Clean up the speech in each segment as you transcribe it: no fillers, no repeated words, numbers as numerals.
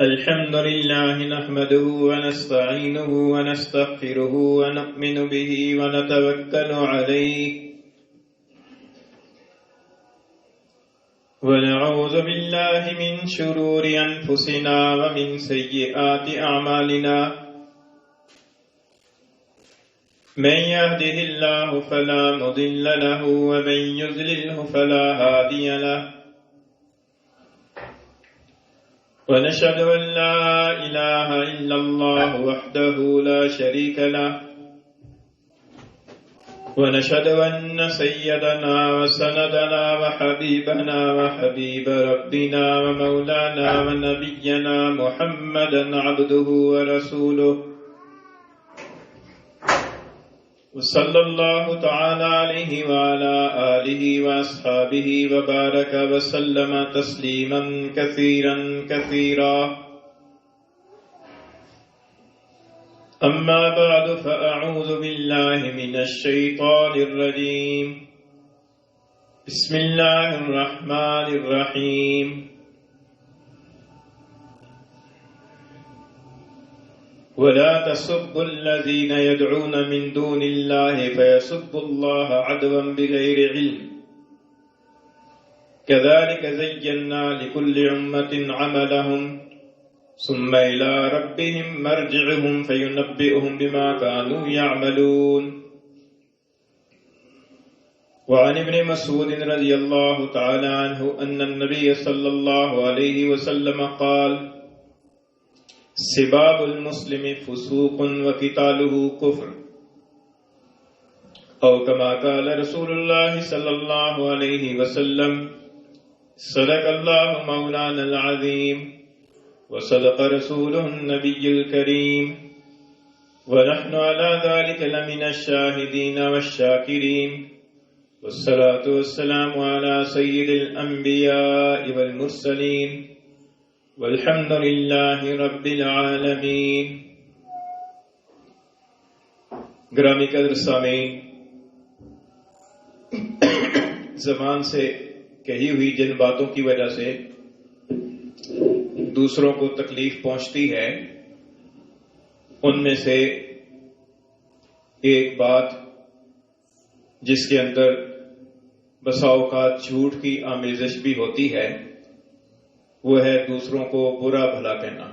الحمد لله نحمده ونستعينه ونستغفره ونؤمن به ونتوكل عليه ونعوذ بالله من شرور أنفسنا ومن سيئات أعمالنا من يهده الله فلا مضل له ومن يضلله فلا هادي له ونشهد أن لا إله إلا الله وحده لا شريك له ونشهد أن سيدنا وسندنا وحبيبنا وحبيب ربنا ومولانا ونبينا محمدا عبده ورسوله صلى الله تعالى عليه وعلى آله وأصحابه وبارك وسلم تسليما كثيرا كثيرا أما بعد فأعوذ بالله من الشيطان الرجيم بسم الله الرحمن الرحيم ولا تسبوا الذين يدعون من دون الله فيسبوا الله عدوا بغير علم كذلك زينا لكل أمة عملهم ثم إلى ربهم مرجعهم فينبئهم بما كانوا يعملون وعن ابن مسعود رضي الله تعالى عنه أن النبي صلى الله عليه وسلم قال سباب المسلم فسوق وقتاله كفر أو كما قال رسول الله صلى الله عليه وسلم صدق الله مولانا العظيم وصدق رسوله النبي الكريم ونحن على ذلك لمن الشاهدين والشاكرين والصلاة والسلام على سيد الأنبياء والمرسلين والحمد للہ رب العالمین۔ گرامی قدر سامعین، زبان سے کہی ہوئی جن باتوں کی وجہ سے دوسروں کو تکلیف پہنچتی ہے، ان میں سے ایک بات جس کے اندر بسا اوقات جھوٹ کی آمیزش بھی ہوتی ہے، وہ ہے دوسروں کو برا بھلا کہنا،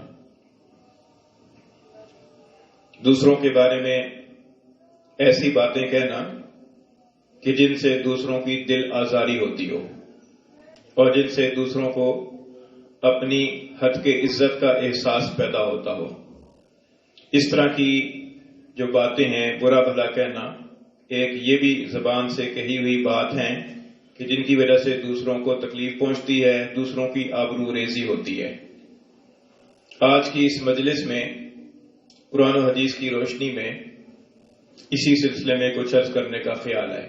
دوسروں کے بارے میں ایسی باتیں کہنا کہ جن سے دوسروں کی دل آزاری ہوتی ہو اور جن سے دوسروں کو اپنی حد کے عزت کا احساس پیدا ہوتا ہو۔ اس طرح کی جو باتیں ہیں، برا بھلا کہنا، ایک یہ بھی زبان سے کہی ہوئی بات ہیں کہ جن کی وجہ سے دوسروں کو تکلیف پہنچتی ہے، دوسروں کی آبرو ریزی ہوتی ہے۔ آج کی اس مجلس میں قرآن و حدیث کی روشنی میں اسی سلسلے میں کچھ عرض کرنے کا خیال ہے۔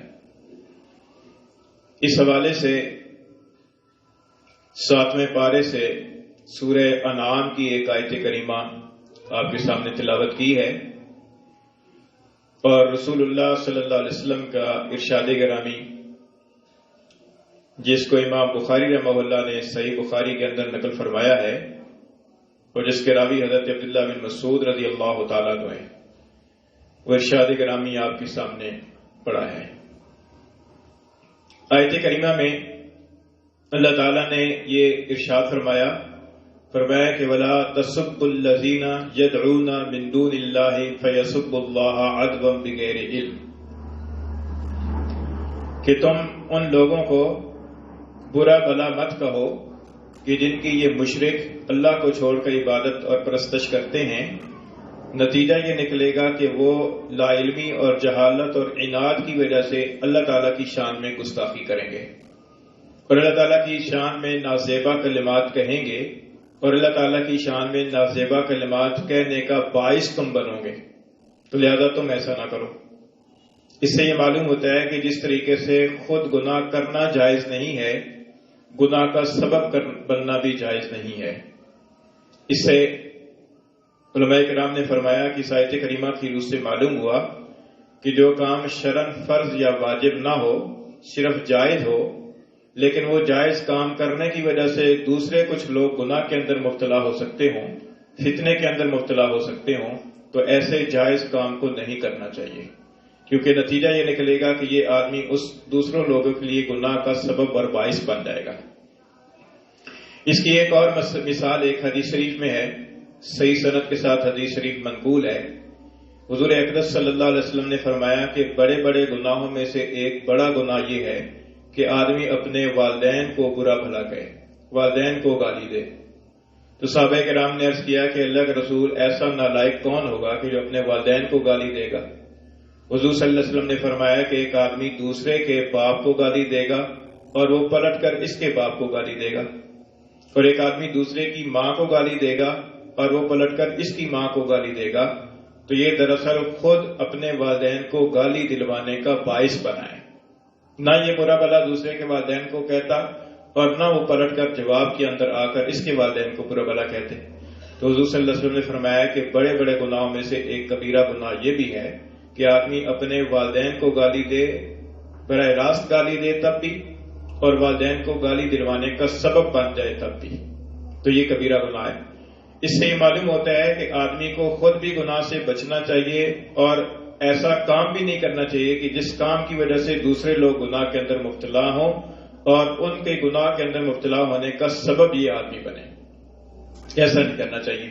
اس حوالے سے 7ویں پارے سے سورہ انعام کی ایک آیت کریمہ آپ کے سامنے تلاوت کی ہے، اور رسول اللہ صلی اللہ علیہ وسلم کا ارشاد گرامی جس کو امام بخاری رحمہ اللہ نے صحیح بخاری کے اندر نقل فرمایا ہے اور جس کے راوی حضرت عبداللہ بن مسعود رضی اللہ تعالیٰ عنہ ہیں، وہ ارشاد گرامی آپ کے سامنے پڑھا ہے۔ آیت کریمہ میں اللہ تعالیٰ نے یہ ارشاد فرمایا کہ وَلَا تَسُبُّوا الَّذِينَ يَدْعُونَ مِن دُونِ اللَّهِ فَيَسُبُّوا اللَّهَ عَدْوًا بِغَيْرِ عِلْمٍ، کہ تم ان لوگوں کو برا بھلا مت کہو کہ جن کی یہ مشرک اللہ کو چھوڑ کر عبادت اور پرستش کرتے ہیں، نتیجہ یہ نکلے گا کہ وہ لا علمی اور جہالت اور عناد کی وجہ سے اللہ تعالیٰ کی شان میں گستاخی کریں گے اور اللہ تعالیٰ کی شان میں نازیبا کلمات کہیں گے، اور اللہ تعالیٰ کی شان میں نازیبا کلمات کہنے کا باعث تم بنو گے، تو لہذا تم ایسا نہ کرو۔ اس سے یہ معلوم ہوتا ہے کہ جس طریقے سے خود گناہ کرنا جائز نہیں ہے، گناہ کا سبب بننا بھی جائز نہیں ہے۔ اس سے علماء کرام نے فرمایا کہ اس آیت کریمہ کی روح سے معلوم ہوا کہ جو کام شرعاً فرض یا واجب نہ ہو، صرف جائز ہو، لیکن وہ جائز کام کرنے کی وجہ سے دوسرے کچھ لوگ گناہ کے اندر مبتلا ہو سکتے ہوں، فتنے کے اندر مبتلا ہو سکتے ہوں، تو ایسے جائز کام کو نہیں کرنا چاہیے، کیونکہ نتیجہ یہ نکلے گا کہ یہ آدمی اس دوسروں لوگوں کے لیے گناہ کا سبب اور باعث بن جائے گا۔ اس کی ایک اور مثال ایک حدیث شریف میں ہے، صحیح سند کے ساتھ حدیث شریف منقول ہے۔ حضور اقدس صلی اللہ علیہ وسلم نے فرمایا کہ بڑے بڑے گناہوں میں سے ایک بڑا گناہ یہ ہے کہ آدمی اپنے والدین کو برا بھلا کہے، والدین کو گالی دے۔ تو صحابہ کرام نے عرض کیا کہ اللہ کے رسول، ایسا نالائق کون ہوگا کہ جو اپنے والدین کو گالی دے گا؟ حضور صلی اللہ علیہ وسلم نے فرمایا کہ ایک آدمی دوسرے کے باپ کو گالی دے گا اور وہ پلٹ کر اس کے باپ کو گالی دے گا، اور ایک آدمی دوسرے کی ماں کو گالی دے گا اور وہ پلٹ کر اس کی ماں کو گالی دے گا، تو یہ دراصل خود اپنے والدین کو گالی دلوانے کا باعث بنا ہے۔ نہ یہ برا بھلا دوسرے کے والدین کو کہتا اور نہ وہ پلٹ کر جواب کے اندر آ کر اس کے والدین کو برا بھلا کہتے۔ تو حضور صلی اللہ علیہ وسلم نے فرمایا کہ بڑے بڑے گناہوں میں سے ایک کبیرہ گناہ یہ بھی ہے کہ آدمی اپنے والدین کو گالی دے، براہ راست گالی دے تب بھی، اور والدین کو گالی دلوانے کا سبب بن جائے تب بھی، تو یہ کبیرہ گناہ ہے۔ اس سے یہ معلوم ہوتا ہے کہ آدمی کو خود بھی گناہ سے بچنا چاہیے اور ایسا کام بھی نہیں کرنا چاہیے کہ جس کام کی وجہ سے دوسرے لوگ گناہ کے اندر مبتلا ہوں اور ان کے گناہ کے اندر مبتلا ہونے کا سبب یہ آدمی بنے، ایسا نہیں کرنا چاہیے۔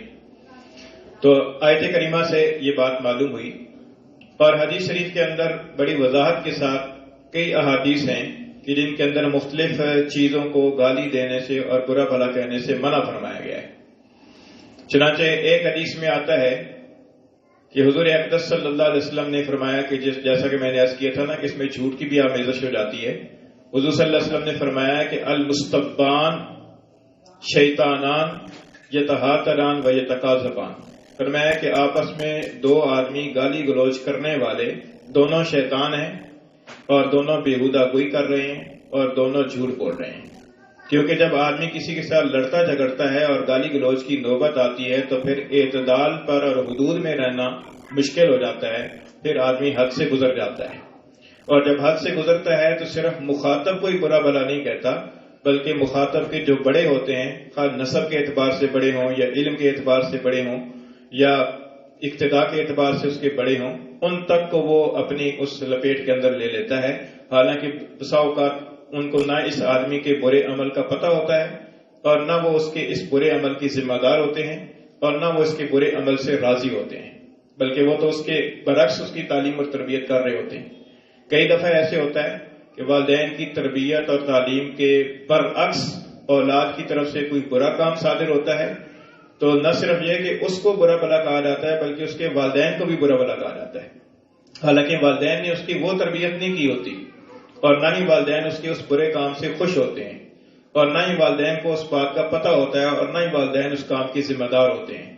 تو آیت کریمہ سے یہ بات معلوم ہوئی، اور حدیث شریف کے اندر بڑی وضاحت کے ساتھ کئی احادیث ہیں کہ جن کے اندر مختلف چیزوں کو گالی دینے سے اور برا بھلا کہنے سے منع فرمایا گیا ہے۔ چنانچہ ایک حدیث میں آتا ہے کہ حضور اقدس صلی اللہ علیہ وسلم نے فرمایا کہ جیسا کہ میں نے عرض کیا تھا نا کہ اس میں جھوٹ کی بھی آمیزش ہو جاتی ہے۔ حضور صلی اللہ علیہ وسلم نے فرمایا کہ المستبان شیطانان یتہاتران و یتکاذبان، فرمایا کہ آپس میں دو آدمی گالی گلوچ کرنے والے دونوں شیطان ہیں اور دونوں بیہودہ گوئی کر رہے ہیں اور دونوں جھوٹ بول رہے ہیں، کیونکہ جب آدمی کسی کے ساتھ لڑتا جھگڑتا ہے اور گالی گلوچ کی نوبت آتی ہے تو پھر اعتدال پر اور حدود میں رہنا مشکل ہو جاتا ہے، پھر آدمی حد سے گزر جاتا ہے، اور جب حد سے گزرتا ہے تو صرف مخاطب کوئی برا بھلا نہیں کہتا، بلکہ مخاطب کے جو بڑے ہوتے ہیں، خواہ نسب کے اعتبار سے بڑے ہوں یا علم کے اعتبار سے بڑے ہوں یا اقتداء کے اعتبار سے اس کے بڑے ہوں، ان تک کو وہ اپنی اس لپیٹ کے اندر لے لیتا ہے، حالانکہ بسا اوقات ان کو نہ اس آدمی کے برے عمل کا پتہ ہوتا ہے اور نہ وہ اس کے اس برے عمل کی ذمہ دار ہوتے ہیں اور نہ وہ اس کے برے عمل سے راضی ہوتے ہیں، بلکہ وہ تو اس کے برعکس اس کی تعلیم اور تربیت کر رہے ہوتے ہیں۔ کئی دفعہ ایسے ہوتا ہے کہ والدین کی تربیت اور تعلیم کے برعکس اولاد کی طرف سے کوئی برا کام صادر ہوتا ہے تو نہ صرف یہ کہ اس کو برا بھلا کہا جاتا ہے بلکہ اس کے والدین کو بھی برا بھلا کہا جاتا ہے، حالانکہ والدین نے اس کی وہ تربیت نہیں کی ہوتی اور نہ ہی والدین اس کے اس برے کام سے خوش ہوتے ہیں اور نہ ہی والدین کو اس بات کا پتہ ہوتا ہے اور نہ ہی والدین اس کام کی ذمہ دار ہوتے ہیں،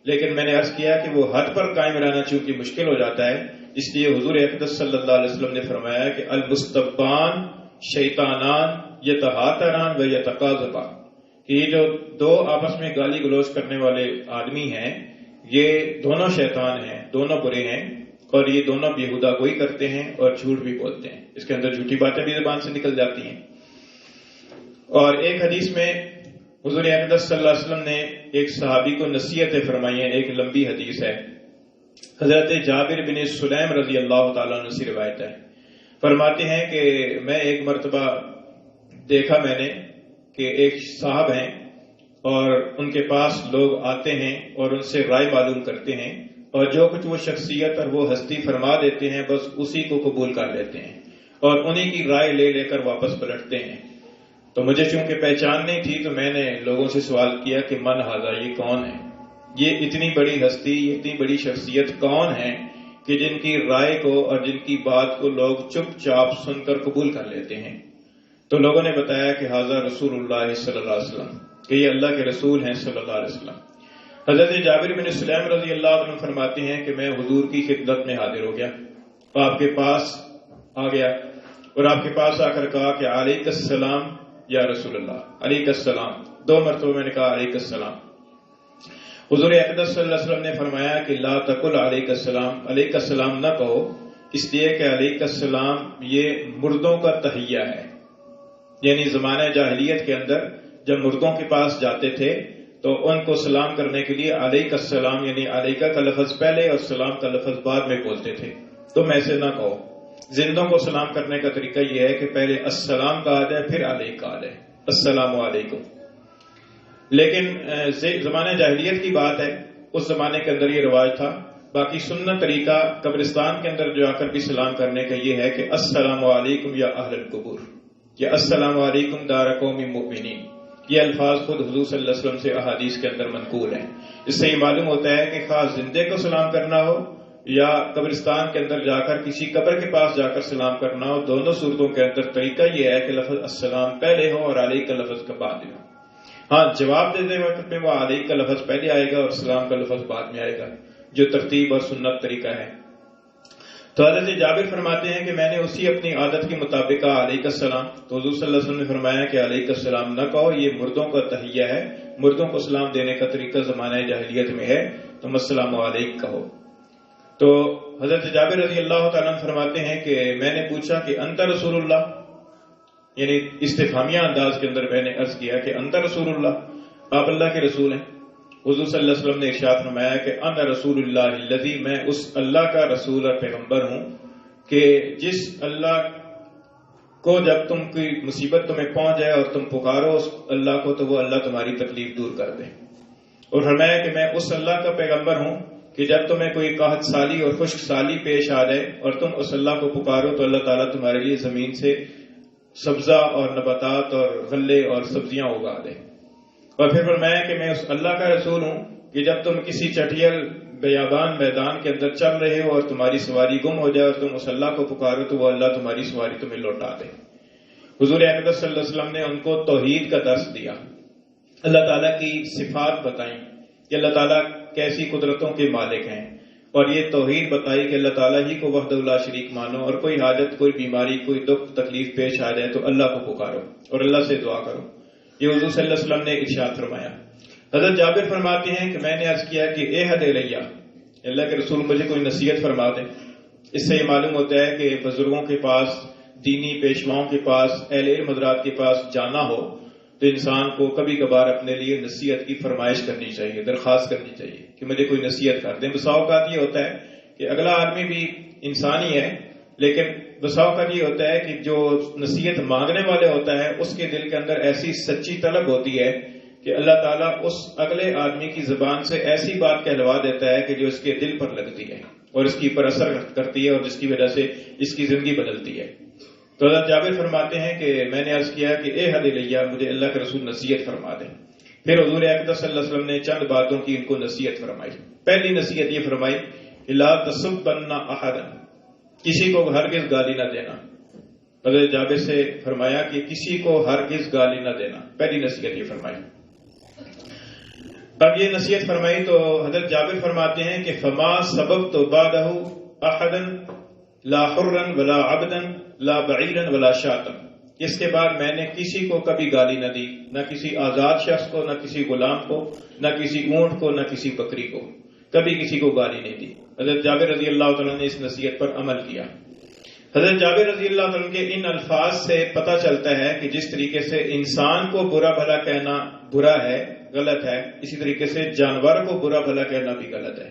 لیکن میں نے عرض کیا کہ وہ حد پر قائم رہنا چونکہ مشکل ہو جاتا ہے، اس لیے حضور اقدس صلی اللہ علیہ وسلم نے فرمایا کہ المستبان شیطانان یتہاتران و یتکاذبان، کہ یہ جو دو آپس میں گالی گلوچ کرنے والے آدمی ہیں یہ دونوں شیطان ہیں، دونوں برے ہیں اور یہ دونوں بیہودہ گوئی کرتے ہیں اور جھوٹ بھی بولتے ہیں، اس کے اندر جھوٹی باتیں بھی زبان سے نکل جاتی ہیں۔ اور ایک حدیث میں حضور اقدس صلی اللہ علیہ وسلم نے ایک صحابی کو نصیحتیں فرمائی ہیں، ایک لمبی حدیث ہے، حضرت جابر بن سلیم رضی اللہ تعالیٰ عنہ سے روایت ہے، فرماتے ہیں کہ میں ایک مرتبہ دیکھا میں نے کہ ایک صاحب ہیں اور ان کے پاس لوگ آتے ہیں اور ان سے رائے معلوم کرتے ہیں اور جو کچھ وہ شخصیت اور وہ ہستی فرما دیتے ہیں بس اسی کو قبول کر لیتے ہیں اور انہی کی رائے لے لے کر واپس پلٹتے ہیں۔ تو مجھے چونکہ پہچان نہیں تھی تو میں نے لوگوں سے سوال کیا کہ من ھذا، یہ کون ہے، یہ اتنی بڑی ہستی، یہ اتنی بڑی شخصیت کون ہے کہ جن کی رائے کو اور جن کی بات کو لوگ چپ چاپ سن کر قبول کر لیتے ہیں؟ تو لوگوں نے بتایا کہ ھذا رسول اللہ صلی اللہ علیہ وسلم، کہ یہ اللہ کے رسول ہیں صلی اللہ علیہ وسلم۔ حضرت جابر بن سلیم رضی اللہ عنہ فرماتے ہیں کہ میں حضور کی خدمت میں حاضر ہو گیا، آپ کے پاس آ گیا اور آپ کے پاس آ کر کہا کہ علیک السلام یا رسول اللہ، علیک السلام، 2 مرتبہ میں نے کہا علیک السلام۔ حضور اقدس صلی اللہ علیہ وسلم نے فرمایا کہ لا تقل علیک السلام، علیک السلام نہ کہو، اس لیے کہ علیک السلام یہ مردوں کا تحیہ ہے، یعنی زمانہ جاہلیت کے اندر جب مردوں کے پاس جاتے تھے تو ان کو سلام کرنے کے لیے علیک السلام یعنی علیکہ کا لفظ پہلے اور سلام کا لفظ بعد میں بولتے تھے. تم ایسے نہ کہو. زندوں کو سلام کرنے کا طریقہ یہ ہے کہ پہلے السلام کہا جائے پھر علیک کہا جائے، السلام علیکم. لیکن زمانہ جاہلیت کی بات ہے، اس زمانے کے اندر یہ رواج تھا. باقی سنت طریقہ قبرستان کے اندر جو آ کر بھی سلام کرنے کا یہ ہے کہ السلام علیکم یا اہل القبور، یا السلام علیکم دار قوم مؤمنین. یہ الفاظ خود حضور صلی اللہ علیہ وسلم سے احادیث کے اندر منقول ہیں. اس سے یہ معلوم ہوتا ہے کہ خاص زندے کو سلام کرنا ہو یا قبرستان کے اندر جا کر کسی قبر کے پاس جا کر سلام کرنا ہو، دونوں صورتوں کے اندر طریقہ یہ ہے کہ لفظ السلام پہلے ہو اور علیک کا لفظ کا بعد میں ہو. ہاں، جواب دیتے وقت میں وہ علیک کا لفظ پہلے آئے گا اور سلام کا لفظ بعد میں آئے گا، جو ترتیب اور سنت طریقہ ہے. تو حضرت جابر فرماتے ہیں کہ میں نے اسی اپنی عادت کے مطابق کہا علیک السلام. تو حضور صلی اللہ علیہ وسلم نے فرمایا کہ علیک السلام نہ کہو، یہ مردوں کا تحیہ ہے، مردوں کو سلام دینے کا طریقہ زمانہ جاہلیت میں ہے، تم السلام علیک کہو. تو حضرت جابر رضی اللہ تعالیٰ عنہ فرماتے ہیں کہ میں نے پوچھا کہ انت رسول اللہ، یعنی استفہامیہ انداز کے اندر میں نے عرض کیا کہ انت رسول اللہ، آپ اللہ کے رسول ہیں. حضور صلی اللہ علیہ وسلم نے ارشاد فرمایا کہ انا رسول اللہ الذی، میں اس اللہ کا رسول اور پیغمبر ہوں کہ جس اللہ کو جب تم کی مصیبت تمہیں پہنچ جائے اور تم پکارو اس اللہ کو تو وہ اللہ تمہاری تکلیف دور کر دے. اور فرمایا کہ میں اس اللہ کا پیغمبر ہوں کہ جب تمہیں کوئی قحط سالی اور خشک سالی پیش آ جائے اور تم اس اللہ کو پکارو تو اللہ تعالیٰ تمہارے لیے زمین سے سبزہ اور نباتات اور غلے اور سبزیاں اگا دے. اور پھر فرمایا کہ میں اس اللہ کا رسول ہوں کہ جب تم کسی چٹیل بیابان میدان کے اندر چل رہے ہو اور تمہاری سواری گم ہو جائے اور تم اس اللہ کو پکارو تو وہ اللہ تمہاری سواری تمہیں لوٹا دے. حضور اقدس صلی اللہ علیہ وسلم نے ان کو توحید کا درس دیا، اللہ تعالیٰ کی صفات بتائیں کہ اللہ تعالیٰ کیسی قدرتوں کے مالک ہیں، اور یہ توحید بتائی کہ اللہ تعالیٰ ہی کو وحدہ لا شریک مانو، اور کوئی حاجت، کوئی بیماری، کوئی دکھ تکلیف پیش آ جائے تو اللہ کو پکارو اور اللہ سے دعا کرو. یہ حضور صلی اللہ علیہ وسلم نے ارشاد فرمایا. حضرت جابر فرماتے ہیں کہ میں نے عرض کیا کہ اے حد الیہ، اللہ کے رسول مجھے کوئی نصیحت فرما دیں. اس سے یہ معلوم ہوتا ہے کہ بزرگوں کے پاس، دینی پیشواؤں کے پاس، اہل علم حضرات کے پاس جانا ہو تو انسان کو کبھی کبھار اپنے لیے نصیحت کی فرمائش کرنی چاہیے، درخواست کرنی چاہیے کہ مجھے کوئی نصیحت کر دیں. بسا اوقات یہ ہوتا ہے کہ اگلا آدمی بھی انسان ہی ہے، لیکن بسا اوقات یہ ہوتا ہے کہ جو نصیحت مانگنے والے ہوتا ہے اس کے دل کے اندر ایسی سچی طلب ہوتی ہے کہ اللہ تعالیٰ اس اگلے آدمی کی زبان سے ایسی بات کہلوا دیتا ہے کہ جو اس کے دل پر لگتی ہے اور اس کی پر اثر کرتی ہے اور جس کی وجہ سے اس کی زندگی بدلتی ہے. تو حضرت جابر فرماتے ہیں کہ میں نے عرض کیا کہ اے حد الیہ، مجھے اللہ کے رسول نصیحت فرما دیں. پھر حضور اقدس صلی اللہ علیہ وسلم نے چند باتوں کی ان کو نصیحت فرمائی. پہلی نصیحت یہ فرمائی کہ لا تسبن احدا، کسی کو ہرگز گالی نہ دینا. حضرت جابر سے فرمایا کہ کسی کو ہرگز گالی نہ دینا، پہلی نصیحت یہ فرمائی. اب یہ نصیحت فرمائی تو حضرت جابر فرماتے ہیں کہ فما سببت بعدہ احدا لا حرا ولا عبدا لا بعیرا ولا شاتا، اس کے بعد میں نے کسی کو کبھی گالی نہ دی، نہ کسی آزاد شخص کو، نہ کسی غلام کو، نہ کسی اونٹ کو، نہ کسی بکری کو، کبھی کسی کو گالی نہیں دی. حضرت جابر رضی اللہ تعالیٰ نے اس نصیحت پر عمل کیا. حضرت جابر رضی اللہ تعالیٰ کے ان الفاظ سے پتہ چلتا ہے کہ جس طریقے سے انسان کو برا بھلا کہنا برا ہے، غلط ہے، اسی طریقے سے جانور کو برا بھلا کہنا بھی غلط ہے.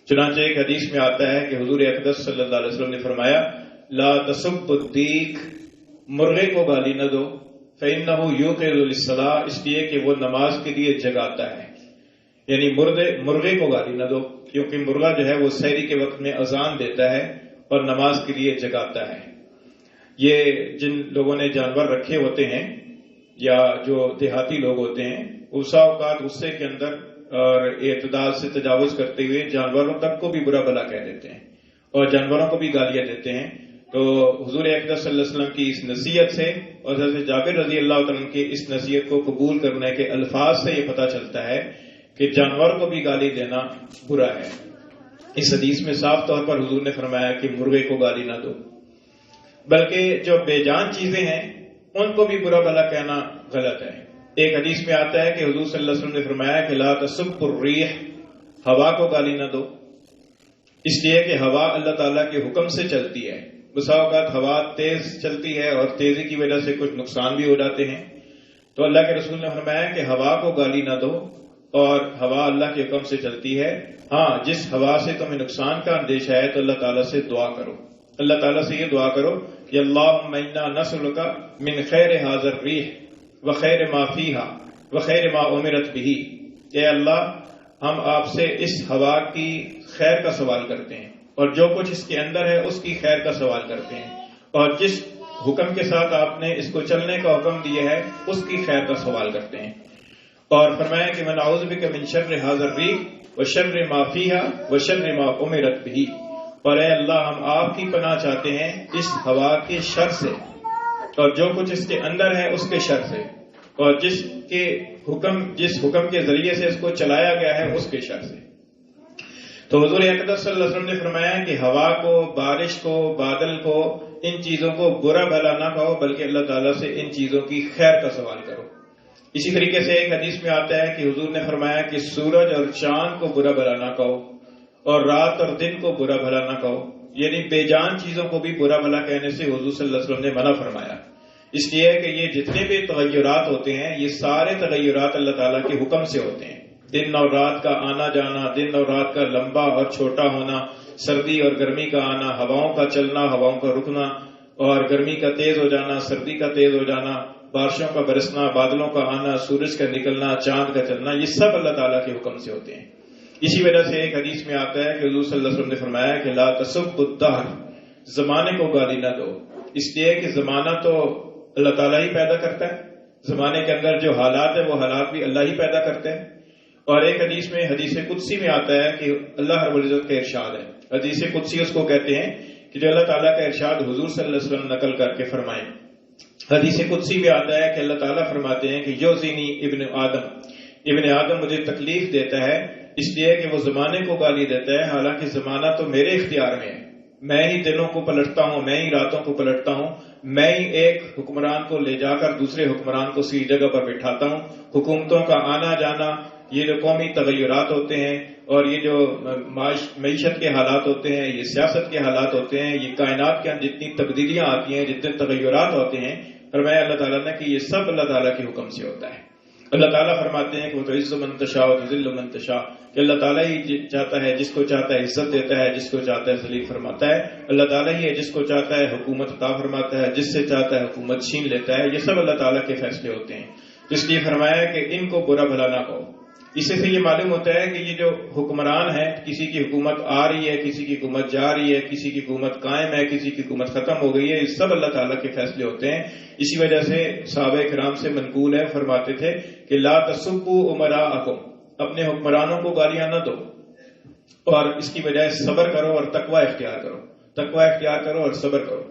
چنانچہ ایک حدیث میں آتا ہے کہ حضور اقدس صلی اللہ علیہ وسلم نے فرمایا لا تسب الدیک، مرغے کو گالی نہ دو، فإنه یوقظ للصلاۃ، اس لیے کہ وہ نماز کے لیے جگاتا ہے. یعنی مرغے کو گالی نہ دو کیونکہ مرغا جو ہے وہ سحری کے وقت میں اذان دیتا ہے اور نماز کے لیے جگاتا ہے. یہ جن لوگوں نے جانور رکھے ہوتے ہیں یا جو دیہاتی لوگ ہوتے ہیں، اوسا اوقات غصے کے اندر اور اعتدال سے تجاوز کرتے ہوئے جانوروں تک کو بھی برا بھلا کہہ دیتے ہیں اور جانوروں کو بھی گالیاں دیتے ہیں. تو حضور اقدس صلی اللہ علیہ وسلم کی اس نصیحت سے اور حضرت جابر رضی اللہ تعالیٰ کی اس نصیحت کو قبول کرنے کے الفاظ سے یہ پتہ چلتا ہے کہ جانور کو بھی گالی دینا برا ہے. اس حدیث میں صاف طور پر حضور نے فرمایا کہ مرغے کو گالی نہ دو، بلکہ جو بے جان چیزیں ہیں ان کو بھی برا بھلا کہنا غلط ہے. ایک حدیث میں آتا ہے کہ حضور صلی اللہ علیہ وسلم نے فرمایا کہ لا تسب الریح، ہوا کو گالی نہ دو، اس لیے کہ ہوا اللہ تعالیٰ کے حکم سے چلتی ہے بسا اوقات ہوا تیز چلتی ہے اور تیزی کی وجہ سے کچھ نقصان بھی ہو جاتے ہیں، تو اللہ کے رسول نے فرمایا کہ ہوا کو گالی نہ دو، اور ہوا اللہ کے حکم سے چلتی ہے۔ ہاں، جس ہوا سے تمہیں نقصان کا اندیشہ ہے تو اللہ تعالیٰ سے دعا کرو، اللہ تعالیٰ سے یہ دعا کرو کہ اللہم انا نسألک من خیر ھذا الریح وخیر ما فیہا وخیر ما امرت بہ، اے اللہ ہم آپ سے اس ہوا کی خیر کا سوال کرتے ہیں اور جو کچھ اس کے اندر ہے اس کی خیر کا سوال کرتے ہیں، اور جس حکم کے ساتھ آپ نے اس کو چلنے کا حکم دیا ہے اس کی خیر کا سوال کرتے ہیں۔ اور فرمایا کہ من اعوذ بک من شر ھذا الریح وشر ما فیہا وشر ما امرت بہ، اور اے اللہ ہم آپ کی پناہ چاہتے ہیں اس ہوا کے شر سے اور جو کچھ اس کے اندر ہے اس کے شر سے، اور جس حکم کے ذریعے سے اس کو چلایا گیا ہے اس کے شر سے۔ تو حضور اقدس صلی اللہ علیہ وسلم نے فرمایا کہ ہوا کو، بارش کو، بادل کو، ان چیزوں کو برا بھلا نہ کہو، بلکہ اللہ تعالیٰ سے ان چیزوں کی خیر کا سوال کرو۔ اسی طریقے سے ایک حدیث میں آتا ہے کہ حضور نے فرمایا کہ سورج اور چاند کو برا بھلا نہ کہو، اور رات اور دن کو برا بھلا نہ کہو، یعنی بے جان چیزوں کو بھی برا بھلا کہنے سے حضور صلی اللہ علیہ وسلم نے منع فرمایا، اس لیے کہ یہ جتنے بھی تغیرات ہوتے ہیں یہ سارے تغیرات اللہ تعالیٰ کے حکم سے ہوتے ہیں۔ دن اور رات کا آنا جانا، دن اور رات کا لمبا اور چھوٹا ہونا، سردی اور گرمی کا آنا، ہواؤں کا چلنا، ہواؤں کا رکنا، اور گرمی کا تیز ہو جانا، سردی کا تیز ہو جانا، بارشوں کا برسنا، بادلوں کا آنا، سورج کا نکلنا، چاند کا چلنا، یہ سب اللہ تعالیٰ کے حکم سے ہوتے ہیں۔ اسی وجہ سے ایک حدیث میں آتا ہے کہ حضور صلی اللہ علیہ وسلم نے فرمایا کہ لا تسبوا الدہر، زمانے کو گالی نہ دو، اس لیے کہ زمانہ تو اللہ تعالیٰ ہی پیدا کرتا ہے، زمانے کے اندر جو حالات ہے وہ حالات بھی اللہ ہی پیدا کرتے ہیں۔ اور ایک حدیث میں، حدیث قدسی میں آتا ہے کہ اللہ رب العزت کا ارشاد ہے، حدیث قدسی اس کو کہتے ہیں کہ جو اللہ تعالیٰ کا ارشاد حضور صلی اللہ علیہ وسلم نقل کر کے فرمائیں۔ حدیث قدسی میں آتا ہے کہ اللہ تعالیٰ فرماتے ہیں کہ یوزینی ابن آدم مجھے تکلیف دیتا ہے اس لیے کہ وہ زمانے کو گالی دیتا ہے، حالانکہ زمانہ تو میرے اختیار میں ہے، میں ہی دنوں کو پلٹتا ہوں، میں ہی راتوں کو پلٹتا ہوں، میں ہی ایک حکمران کو لے جا کر دوسرے حکمران کو صحیح جگہ پر بٹھاتا ہوں۔ حکومتوں کا آنا جانا، یہ جو قومی تغیرات ہوتے ہیں اور یہ جو معیشت کے حالات ہوتے ہیں، یہ سیاست کے حالات ہوتے ہیں، یہ کائنات کے اندر جتنی تبدیلیاں آتی ہیں، جتنے تغیرات ہوتے ہیں، فرمایا اللہ تعالیٰ نے کہ یہ سب اللہ تعالیٰ کے حکم سے ہوتا ہے۔ اللہ تعالیٰ فرماتے ہیں کہ وہ تعز من تشاء و تذل من تشاء، کہ اللہ تعالیٰ ہی چاہتا ہے جس کو چاہتا ہے عزت دیتا ہے، جس کو چاہتا ہے ذلیل فرماتا ہے، اللہ تعالیٰ ہی ہے جس کو چاہتا ہے حکومت عطا فرماتا ہے، جس سے چاہتا ہے حکومت چھین لیتا ہے، یہ سب اللہ تعالیٰ کے فیصلے ہوتے ہیں۔ اس لیے فرمایا کہ ان کو برا بھلا نہ کہو۔ اس سے یہ معلوم ہوتا ہے کہ یہ جو حکمران ہے، کسی کی حکومت آ رہی ہے، کسی کی حکومت جا رہی ہے، کسی کی حکومت قائم ہے، کسی کی حکومت ختم ہو گئی ہے، یہ سب اللہ تعالیٰ کے فیصلے ہوتے ہیں۔ اسی وجہ سے صحابہ کرام سے منقول ہے، فرماتے تھے کہ لا تسبوا امراءکم، اپنے حکمرانوں کو گالیاں نہ دو، اور اس کی بجائے صبر کرو اور تقوی اختیار کرو، تقوی اختیار کرو اور صبر کرو۔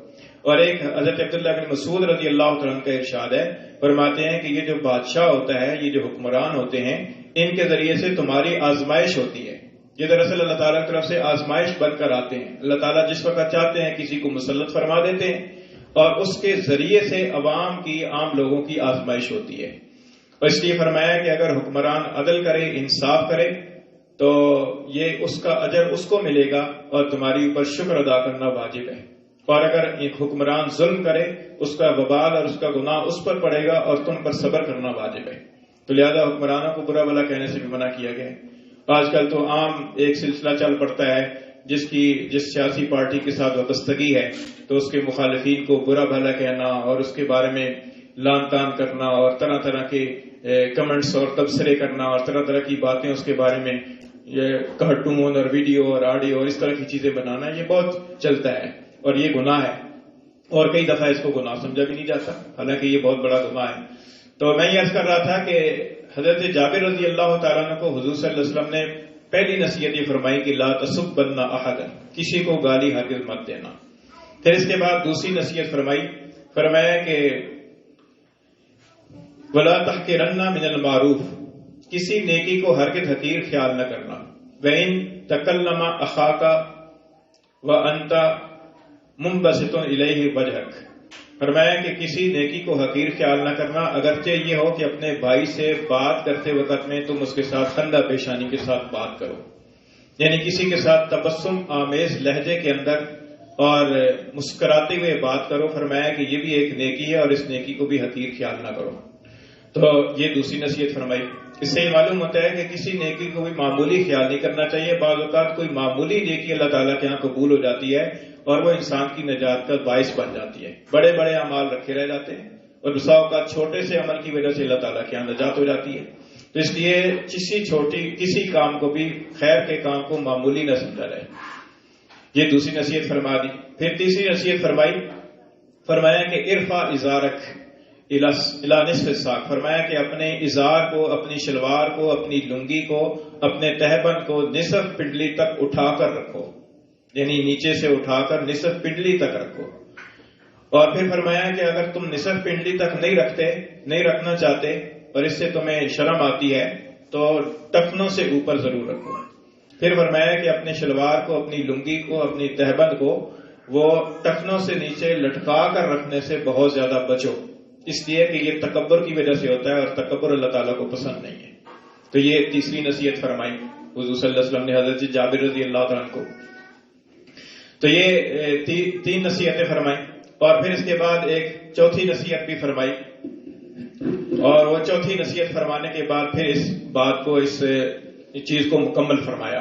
اور ایک حضرت عبداللہ بن مسعود رضی اللہ تعالیٰ عنہ کا ارشاد ہے، فرماتے ہیں کہ یہ جو بادشاہ ہوتا ہے، یہ جو حکمران ہوتے ہیں، ان کے ذریعے سے تمہاری آزمائش ہوتی ہے۔ یہ دراصل اللہ تعالیٰ کی طرف سے آزمائش بن کر آتے ہیں۔ اللہ تعالیٰ جس وقت چاہتے ہیں کسی کو مسلط فرما دیتے ہیں، اور اس کے ذریعے سے عوام کی، عام لوگوں کی آزمائش ہوتی ہے۔ اور اس لیے فرمایا کہ اگر حکمران عدل کرے، انصاف کرے، تو یہ اس کا اجر اس کو ملے گا اور تمہاری اوپر شکر ادا کرنا واجب ہے، اور اگر ایک حکمران ظلم کرے، اس کا وبال اور اس کا گناہ اس پر پڑے گا اور تم پر صبر کرنا واجب ہے۔ تو لہذا حکمرانوں کو برا بھلا کہنے سے بھی منع کیا گیا ہے۔ آج کل تو عام ایک سلسلہ چل پڑتا ہے، جس سیاسی پارٹی کے ساتھ وابستگی ہے تو اس کے مخالفین کو برا بھلا کہنا اور اس کے بارے میں لان تان کرنا اور طرح طرح کے کمنٹس اور تبصرے کرنا اور طرح طرح کی باتیں اس کے بارے میں، یہ کارٹون اور ویڈیو اور آڈیو اور اس طرح کی چیزیں بنانا، یہ بہت چلتا ہے اور یہ گناہ ہے، اور کئی دفعہ اس کو گناہ سمجھا بھی نہیں جاتا، حالانکہ یہ بہت بڑا گناہ ہے۔ تو میں یہ عرض کر رہا تھا کہ حضرت جابر رضی اللہ تعالیٰ عنہ کو حضور صلی اللہ علیہ وسلم نے پہلی نصیحت یہ فرمائی کہ لا تسبن احدا، کسی کو گالی ہرگز مت دینا۔ پھر اس کے بعد دوسری نصیحت فرمایا کہ ولا تحقرن من المعروف، کسی نیکی کو ہرگز حقیر خیال نہ کرنا۔ وَإِن تَكَلَّمَ أَخَاكَ وَأَنْتَ مُنبَسِطٌ إِلَيْهِ وَجْهَكَ، فرمایا کہ کسی نیکی کو حقیر خیال نہ کرنا، اگرچہ یہ ہو کہ اپنے بھائی سے بات کرتے وقت میں تم اس کے ساتھ خندہ پیشانی کے ساتھ بات کرو، یعنی کسی کے ساتھ تبسم آمیز لہجے کے اندر اور مسکراتے ہوئے بات کرو. فرمایا کہ یہ بھی ایک نیکی ہے اور اس نیکی کو بھی حقیر خیال نہ کرو. تو یہ دوسری نصیحت فرمائی. اس سے یہ معلوم ہوتا ہے کہ کسی نیکی کو بھی معمولی خیال نہیں کرنا چاہیے. بعض اوقات کوئی معمولی نیکی اللہ تعالیٰ کے یہاں قبول ہو جاتی ہے اور وہ انسان کی نجات کا باعث بن جاتی ہے. بڑے بڑے اعمال رکھے رہ جاتے ہیں اور بسا اوقات چھوٹے سے عمل کی وجہ سے اللہ تعالیٰ کے یہاں نجات ہو جاتی ہے. تو اس لیے کسی کام کو بھی خیر کے کام کو معمولی نہ سمجھا جائے. یہ دوسری نصیحت فرما دی. پھر تیسری نصیحت فرمایا کہ ارفع ازارک الی نصف الساق. فرمایا کہ اپنے ازار کو، اپنی شلوار کو، اپنی لنگی کو، اپنے تہبند کو نصف پنڈلی تک اٹھا کر رکھو. یعنی نیچے سے اٹھا کر نصف پنڈلی تک رکھو. اور پھر فرمایا کہ اگر تم نصف پنڈلی تک نہیں رکھنا چاہتے اور اس سے تمہیں شرم آتی ہے تو ٹخنوں سے اوپر ضرور رکھو. پھر فرمایا کہ اپنے شلوار کو، اپنی لنگی کو، اپنی تہبند کو وہ ٹخنوں سے نیچے لٹکا کر رکھنے سے بہت زیادہ بچو، اس لیے کہ یہ تکبر کی وجہ سے ہوتا ہے اور تکبر اللہ تعالیٰ کو پسند نہیں ہے. تو یہ تیسری نصیحت فرمائی حضور صلی اللہ علیہ وسلم نے حضرت جابر رضی اللہ عنہ کو. تو یہ تین نصیحتیں فرمائی اور پھر اس کے بعد ایک چوتھی نصیحت بھی فرمائی. اور وہ چوتھی نصیحت فرمانے کے بعد پھر اس بات کو، اس چیز کو مکمل فرمایا.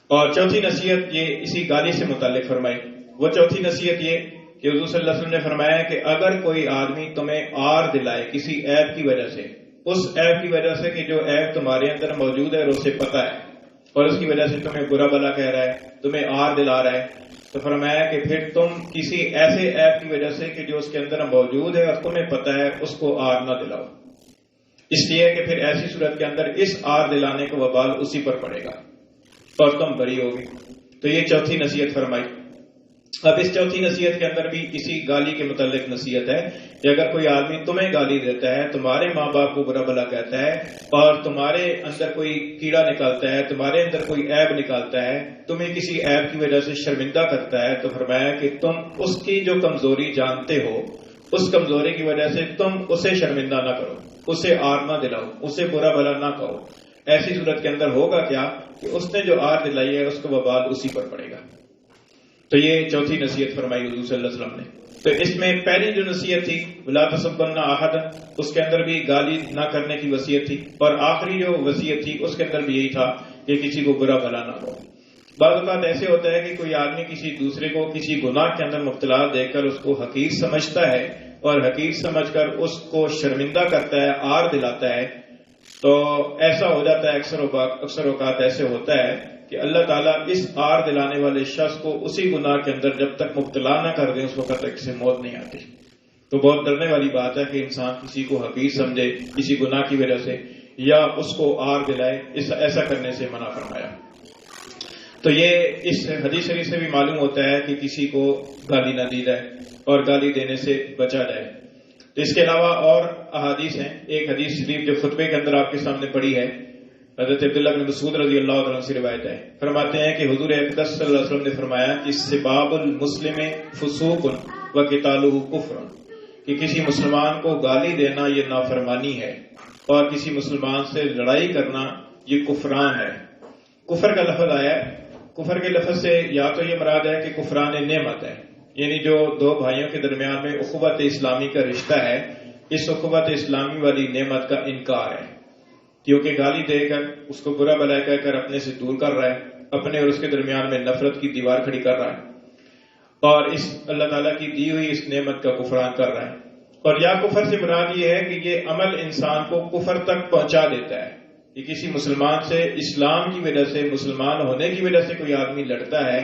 اور چوتھی نصیحت یہ اسی گالی سے متعلق فرمائی. وہ چوتھی نصیحت یہ کہ حضور صلی اللہ علیہ وسلم نے فرمایا کہ اگر کوئی آدمی تمہیں آر دلائے کسی عیب کی وجہ سے، اس عیب کی وجہ سے کہ جو عیب تمہارے اندر موجود ہے اور اسے پتہ ہے اور اس کی وجہ سے تمہیں برا بلا کہہ رہا ہے، تمہیں آر دلا رہا ہے، تو فرمایا کہ پھر تم کسی ایسے عیب کی وجہ سے کہ جو اس کے اندر موجود ہے اور تمہیں پتہ ہے اس کو آر نہ دلاؤ. اس لیے کہ پھر ایسی صورت کے اندر اس آر دلانے کا وبال اسی پر پڑے گا اور تم بری ہوگی. تو یہ چوتھی نصیحت فرمائی. اب اس چوتھی نصیحت کے اندر بھی اسی گالی کے متعلق نصیحت ہے کہ اگر کوئی آدمی تمہیں گالی دیتا ہے، تمہارے ماں باپ کو برا بلا کہتا ہے اور تمہارے اندر کوئی کیڑا نکالتا ہے، تمہارے اندر کوئی عیب نکالتا ہے، تمہیں کسی عیب کی وجہ سے شرمندہ کرتا ہے، تو فرمایا کہ تم اس کی جو کمزوری جانتے ہو، اس کمزوری کی وجہ سے تم اسے شرمندہ نہ کرو، اسے آر نہ دلاؤ، اسے برا بلا نہ کہو. ایسی صورت کے اندر ہوگا کیا کہ اس نے جو آر دلائی ہے اس کا وبال اسی پر پڑے گا. تو یہ چوتھی نصیحت فرمائی حضور صلی اللہ علیہ وسلم نے. تو اس میں پہلی جو نصیحت تھی ولا تسبن احدا، اس کے اندر بھی گالی نہ کرنے کی وصیت تھی، اور آخری جو وصیت تھی اس کے اندر بھی یہی تھا کہ کسی کو برا بلا نہ کہو. بعض اوقات ایسے ہوتا ہے کہ کوئی آدمی کسی دوسرے کو کسی گناہ کے اندر مبتلا دیکھ کر اس کو حقیر سمجھتا ہے اور حقیر سمجھ کر اس کو شرمندہ کرتا ہے، آر دلاتا ہے. تو ایسا ہو جاتا ہے، اکثر اوقات ایسے ہوتا ہے کہ اللہ تعالیٰ اس آر دلانے والے شخص کو اسی گناہ کے اندر جب تک مبتلا نہ کر دیں اس وقت تک اسے موت نہیں آتی. تو بہت ڈرنے والی بات ہے کہ انسان کسی کو حقیر سمجھے کسی گناہ کی وجہ سے یا اس کو آر دلائے، ایسا کرنے سے منع فرمایا. تو یہ اس حدیث شریف سے بھی معلوم ہوتا ہے کہ کسی کو گالی نہ دی جائے اور گالی دینے سے بچا جائے. تو اس کے علاوہ اور احادیث ہیں. ایک حدیث شریف جو خطبے کے اندر آپ کے سامنے پڑھی ہے، حضرت عبداللہ بن مسعود رضی اللہ عنہ سے روایت ہے. فرماتے ہیں کہ حضور اقدس صلی اللہ علیہ وسلم نے فرمایا کہ سباب المسلم فسوق و قتالہ کفر، کہ کسی مسلمان کو گالی دینا یہ نافرمانی ہے اور کسی مسلمان سے لڑائی کرنا یہ کفران ہے. کفر کا لفظ آیا ہے. کفر کے لفظ سے یا تو یہ مراد ہے کہ کفران نعمت ہے، یعنی جو دو بھائیوں کے درمیان میں اخوت اسلامی کا رشتہ ہے، اس اخوت اسلامی والی نعمت کا انکار ہے، کیونکہ گالی دے کر اس کو برا بلا کہہ کر اپنے سے دور کر رہا ہے، اپنے اور اس کے درمیان میں نفرت کی دیوار کھڑی کر رہا ہے اور اس اللہ تعالیٰ کی دی ہوئی اس نعمت کا کفران کر رہا ہے. اور یا کفر سے مراد یہ ہے کہ یہ عمل انسان کو کفر تک پہنچا دیتا ہے. کہ کسی مسلمان سے اسلام کی وجہ سے، مسلمان ہونے کی وجہ سے کوئی آدمی لڑتا ہے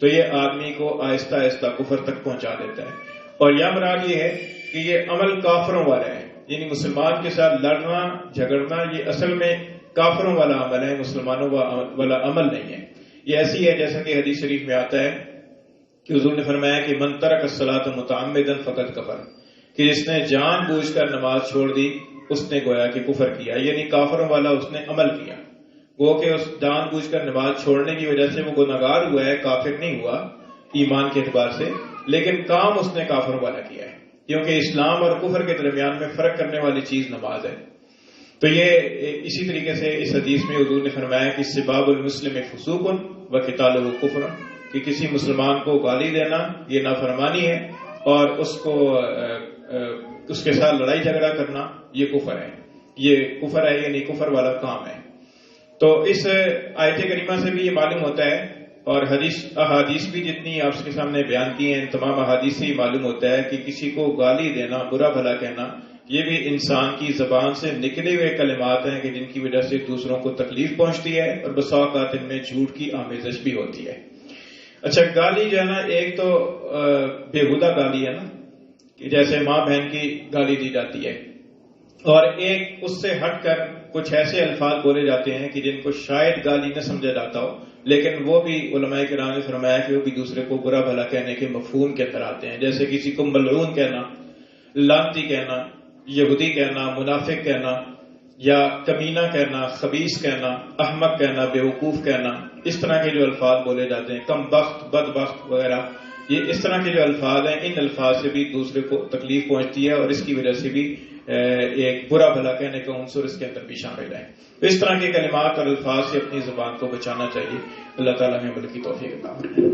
تو یہ آدمی کو آہستہ آہستہ کفر تک پہنچا دیتا ہے. اور یا مراد یہ ہے کہ یہ عمل کافروں والا ہے، یعنی مسلمان کے ساتھ لڑنا جھگڑنا یہ اصل میں کافروں والا عمل ہے، مسلمانوں والا عمل نہیں ہے. یہ ایسی ہے جیسا کہ حدیث شریف میں آتا ہے کہ حضور نے فرمایا کہ من ترک الصلاۃ متعمدا فقد کفر، کہ جس نے جان بوجھ کر نماز چھوڑ دی اس نے گویا کہ کفر کیا، یعنی کافروں والا اس نے عمل کیا. وہ کہ اس جان بوجھ کر نماز چھوڑنے کی وجہ سے وہ گناہگار ہوا ہے، کافر نہیں ہوا ایمان کے اعتبار سے، لیکن کام اس نے کافروں والا کیا ہے، کیونکہ اسلام اور کفر کے درمیان میں فرق کرنے والی چیز نماز ہے. تو یہ اسی طریقے سے اس حدیث میں حضور نے فرمایا کہ سباب المسلم فسوق و قتالہ کفر، کہ کسی مسلمان کو گالی دینا یہ نافرمانی ہے، اور اس کے ساتھ لڑائی جھگڑا کرنا یہ کفر ہے، یعنی کفر والا کام ہے۔ تو اس آیت کریمہ سے بھی یہ معلوم ہوتا ہے، اور احادیث بھی جتنی آپ کے سامنے بیان کی ہیں، تمام احادیث سے یہ معلوم ہوتا ہے کہ کسی کو گالی دینا، برا بھلا کہنا، یہ بھی انسان کی زبان سے نکلے ہوئے کلمات ہیں کہ جن کی وجہ سے دوسروں کو تکلیف پہنچتی ہے، اور بسا اوقات ان میں جھوٹ کی آمیزش بھی ہوتی ہے۔ اچھا، گالی جو ہے نا، ایک تو بےہودہ گالی ہے نا، کہ جیسے ماں بہن کی گالی دی جاتی ہے، اور ایک اس سے ہٹ کر کچھ ایسے الفاظ بولے جاتے ہیں کہ جن کو شاید گالی نہ سمجھا جاتا ہو، لیکن وہ بھی علماء کرام نے فرمایا کہ وہ بھی دوسرے کو برا بھلا کہنے کے مفہوم کے اندر آتے ہیں، جیسے کسی کو ملعون کہنا، لعنتی کہنا، یہودی کہنا، منافق کہنا، یا کمینہ کہنا، خبیث کہنا، احمق کہنا، بیوقوف کہنا، اس طرح کے جو الفاظ بولے جاتے ہیں، کم بخت، بدبخت وغیرہ، یہ اس طرح کے جو الفاظ ہیں، ان الفاظ سے بھی دوسرے کو تکلیف پہنچتی ہے، اور اس کی وجہ سے بھی ایک برا بھلا کہنے کا عنصر اس کے اندر بھی شامل ہے۔ تو اس طرح کے کلمات اور الفاظ سے اپنی زبان کو بچانا چاہیے۔ اللہ تعالیٰ ہمیں عمل کی توفیق عطا فرمائے۔